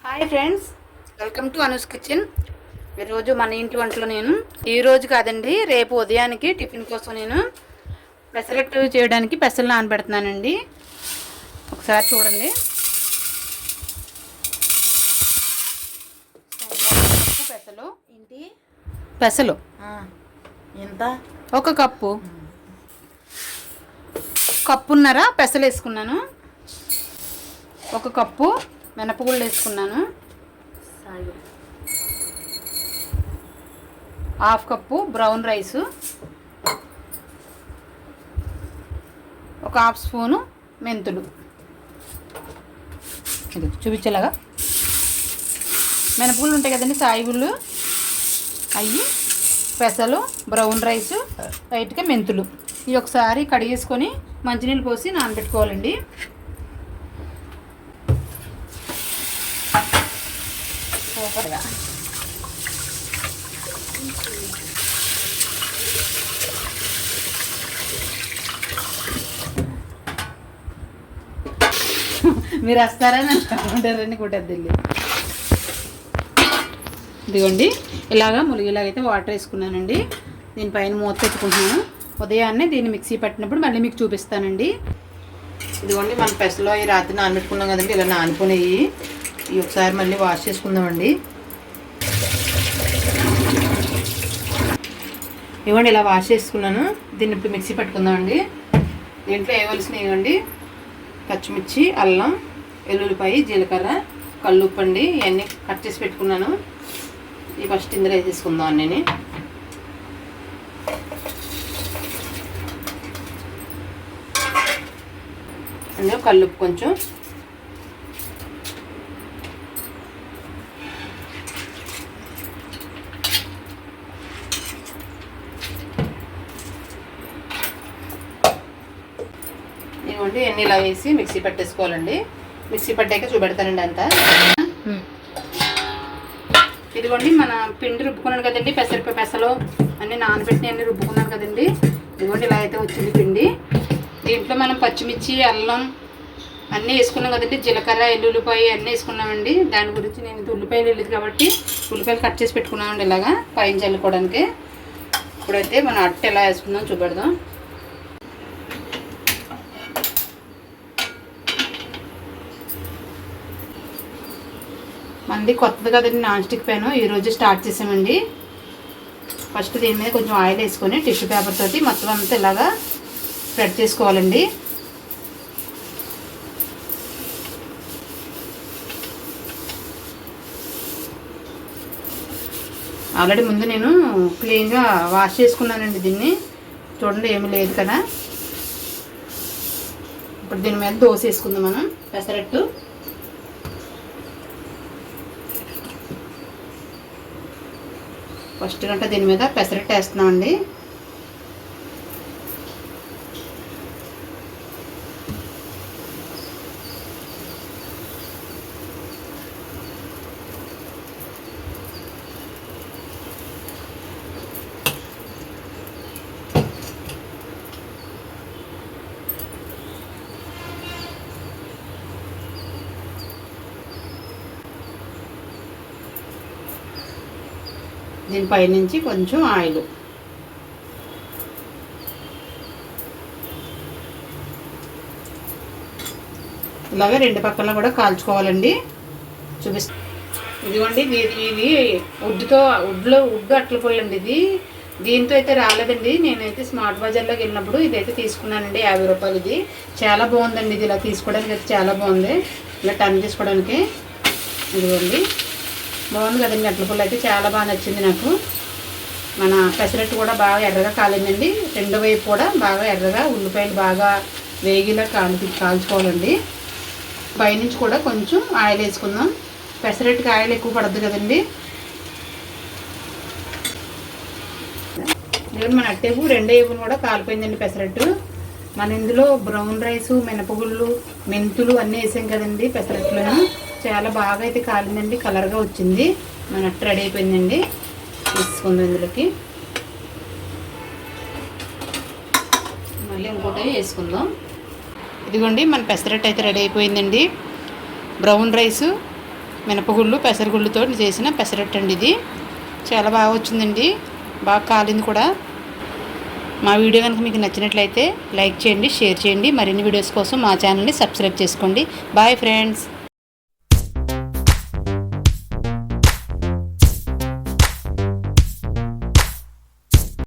Hi friends, welcome to Anu's kitchen. ఈరోజు మన ఇంటి వంటలో నేను ఈరోజు కాదండి, రేపు ఉదయానికి టిఫిన్ కోసం నేను పెసరట్టు చేయడానికి పెసలు నానబెడుతున్నానండి. ఒకసారి చూడండి. పెసలు ఏంటి పెసలు ఎంత? ఒక కప్పున్నర పెసలు వేసుకున్నాను. ఒక కప్పు మినపగుళ్ళు వేసుకున్నాను. హాఫ్ కప్పు బ్రౌన్ రైసు, ఒక హాఫ్ స్పూను మెంతులు. ఇది చూపించేలాగా మినపగుళ్ళు ఉంటాయి కదండి, సాయిగుళ్ళు, అవి, పెసలు, బ్రౌన్ రైసు, లైట్గా మెంతులు. ఇవి ఒకసారి కడిగేసుకొని మంచినీళ్ళు పోసి నానబెట్టుకోవాలండి. సూపర్గా మీరు వస్తారని అనుకుంటారని కొట్టద్దండి. ఇదిగోండి, ఇలాగా ములిగేలాగైతే వాటర్ వేసుకున్నానండి. దీనిపైన మూత పెట్టుకుంటున్నాను. ఉదయాన్నే దీన్ని మిక్సీ పట్టినప్పుడు మళ్ళీ మీకు చూపిస్తానండి. ఇదిగోండి, మన పెసలో ఈ రాత్రి నానబెట్టుకున్నాం కదండి, ఇలా నానిపోయి ఇవి ఒకసారి మళ్ళీ వాష్ చేసుకుందామండి. ఇవ్వండి, ఇలా వాష్ చేసుకున్నాను. దీన్ని ఇప్పుడు మిక్సీ పట్టుకుందామండి. దీంట్లో వేయవలసినవి ఇవ్వండి: పచ్చిమిర్చి, అల్లం, వెల్లుల్లిపాయ, జీలకర్ర, కల్లుప్పు అండి. ఇవన్నీ కట్ చేసి పెట్టుకున్నాను. ఇవి ఫస్ట్ ఇందులో వేసేసుకుందాం నేను. అందులో కల్లుప్పు కొంచెం, ఇవ్వండి. ఎన్ని ఇలా వేసి మిక్సీ పట్టేసుకోవాలండి. మిక్సీ పట్టాక చూపెడతానండి అంతా. ఇదిగోండి, మన పిండి రుబ్బుకున్నాను కదండి, పెసలు అన్నీ నానబెట్టి అన్నీ రుబ్బుకున్నాను కదండి. ఇదిగోండి, ఇలా అయితే వచ్చింది పిండి. దీంట్లో మనం పచ్చిమిర్చి, అల్లం అన్నీ వేసుకున్నాం కదండి, జీలకర్ర, ఎల్లుల్లిపాయ అన్నీ వేసుకున్నామండి. దాని గురించి నేను ఉల్లిపాయలు వెళ్ళదు కాబట్టి ఉల్లిపాయలు కట్ చేసి పెట్టుకున్నామండి ఇలాగా పైన చల్లుకోవడానికి. ఇప్పుడైతే మనం అట్టు ఎలా వేసుకుందాం చూపెడదాం. మంది కొత్తది కదండి నాన్ స్టిక్ ప్యాను, ఈరోజు స్టార్ట్ చేసామండి. ఫస్ట్ దీని మీద కొంచెం ఆయిల్ వేసుకొని టిష్యూ పేపర్ తోటి మొత్తం అంతా ఇలాగా స్ప్రెడ్ చేసుకోవాలండి. ఆల్రెడీ ముందు నేను క్లీన్గా వాష్ చేసుకున్నానండి దీన్ని. చూడండి, ఏమీ లేదు కదా. ఇప్పుడు దీని మీద దోశ వేసుకుందాం మనం. పెసరట్టు ఫస్ట్ గంట దీని మీద పెసరట్టు వేస్తున్నామండి. దీనిపై నుంచి కొంచెం ఆయిల్, ఇలాగే రెండు పక్కల కూడా కాల్చుకోవాలండి. చూపిస్తా. ఇదిగోండి, ఇది వుడ్ అట్ల పుల్లండి. ఇది దీంతో అయితే రాలేదండి. నేనైతే స్మార్ట్ బజార్లోకి వెళ్ళినప్పుడు ఇదైతే తీసుకున్నానండి, 50 రూపాయలు. ఇది చాలా బాగుందండి. ఇది ఇలా తీసుకోవడానికి అయితే చాలా బాగుంది, ఇలా టర్న్ చేసుకోవడానికి. ఇదిగోండి, బాగుంది కదండి. అట్ల పుల్ల అయితే చాలా బాగా నచ్చింది నాకు. మన పెసరట్టు కూడా బాగా ఎర్రగా కాలిందండి. రెండో వైపు కూడా బాగా ఎర్రగా ఉల్లిపాయలు బాగా వేగిలా కాల్చుకోవాలండి. పైనుంచి కూడా కొంచెం ఆయిల్ వేసుకుందాం. పెసరట్టుకి ఆయిల్ ఎక్కువ పడద్దు కదండి. మన అట్టేపు రెండో వైపును కూడా కాలిపోయిందండి పెసరట్టు. మన ఇందులో బ్రౌన్ రైసు, మినపగుళ్ళు, మెంతులు అన్నీ వేసాం కదండి పెసరట్టులను. చాలా బాగా అయితే కాలిందండి, కలర్గా వచ్చింది. మన అట్టు రెడీ అయిపోయిందండి. తీసుకుందాం ఇందులోకి. మళ్ళీ ఇంకోటి వేసుకుందాం. ఇదిగోండి, మన పెసరట్టు అయితే రెడీ అయిపోయిందండి. బ్రౌన్ రైసు, మినపగుళ్ళు పెసరగుళ్ళుతో చేసిన పెసరట్టు అండి. ఇది చాలా బాగా వచ్చిందండి, బాగా కాలింది కూడా. మా వీడియో కనుక మీకు నచ్చినట్లయితే లైక్ చేయండి, షేర్ చేయండి. మరిన్ని వీడియోస్ కోసం మా ఛానల్ని సబ్స్క్రైబ్ చేసుకోండి. Bye friends.